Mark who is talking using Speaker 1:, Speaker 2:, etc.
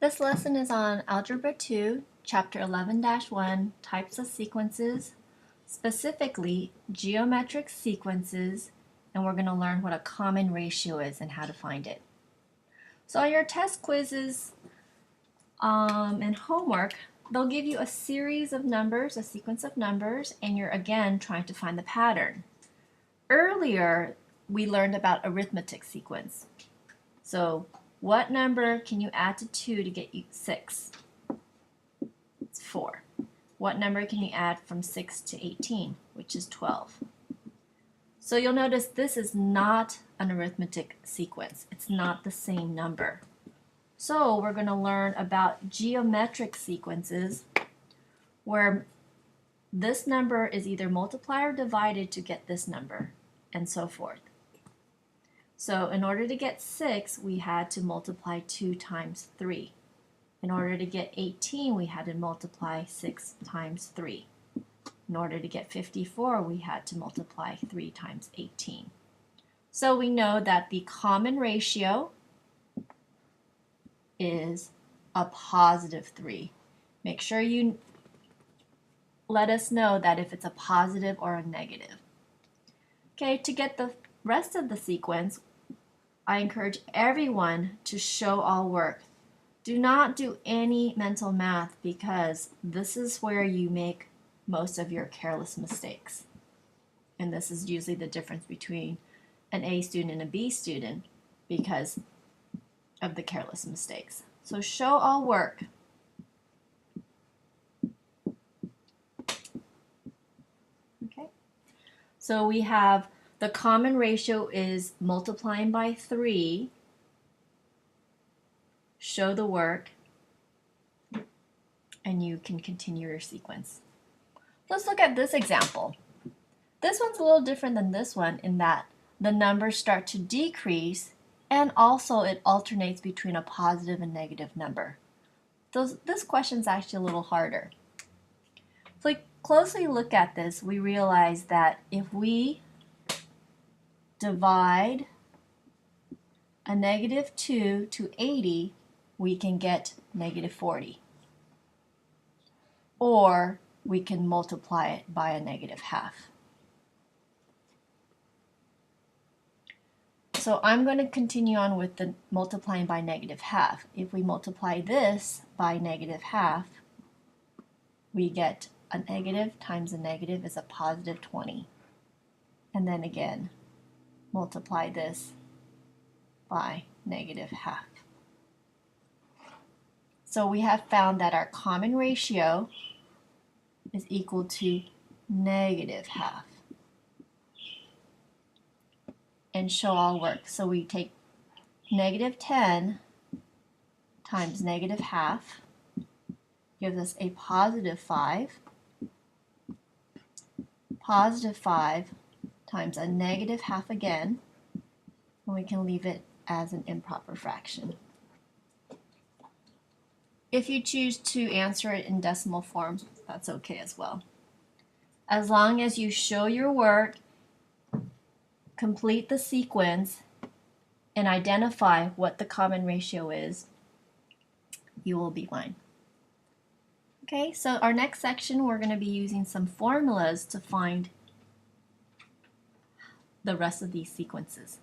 Speaker 1: This lesson is on Algebra 2, Chapter 11-1, Types of Sequences, specifically geometric sequences, and we're going to learn what a common ratio is and how to find it. So on your test quizzes and homework, they'll give you a series of numbers, a sequence of numbers, and you're again trying to find the pattern. Earlier, we learned about arithmetic sequence. So what number can you add to 2 to get you 6? It's 4. What number can you add from 6 to 18, which is 12? So you'll notice this is not an arithmetic sequence. It's not the same number. So we're going to learn about geometric sequences where this number is either multiplied or divided to get this number, and so forth. So in order to get 6, we had to multiply 2 times 3. In order to get 18, we had to multiply 6 times 3. In order to get 54, we had to multiply 3 times 18. So we know that the common ratio is a positive 3. Make sure you let us know that if it's a positive or a negative. Okay, to get the rest of the sequence, I encourage everyone to show all work. Do not do any mental math because this is where you make most of your careless mistakes. And this is usually the difference between an A student and a B student because of the careless mistakes. So show all work. Okay. So we have the common ratio is multiplying by 3. Show the work, and you can continue your sequence. Let's look at this example. This one's a little different than this one in that the numbers start to decrease, and also it alternates between a positive and negative number. This question's actually a little harder. If we closely look at this, we realize that if we divide a -2 to 80, we can get -40. Or we can multiply it by a -1/2. So I'm going to continue on with the multiplying by -1/2. If we multiply this by -1/2, we get a negative times a negative is a positive 20. And then again, multiply this by -1/2. So we have found that our common ratio is equal to -1/2. And show all work. So we take -10 times -1/2 gives us a positive 5. Positive 5 times a -1/2 again, and we can leave it as an improper fraction. If you choose to answer it in decimal form, that's okay as well. As long as you show your work, complete the sequence, and identify what the common ratio is, you will be fine. Okay, so our next section, we're going to be using some formulas to find the rest of these sequences.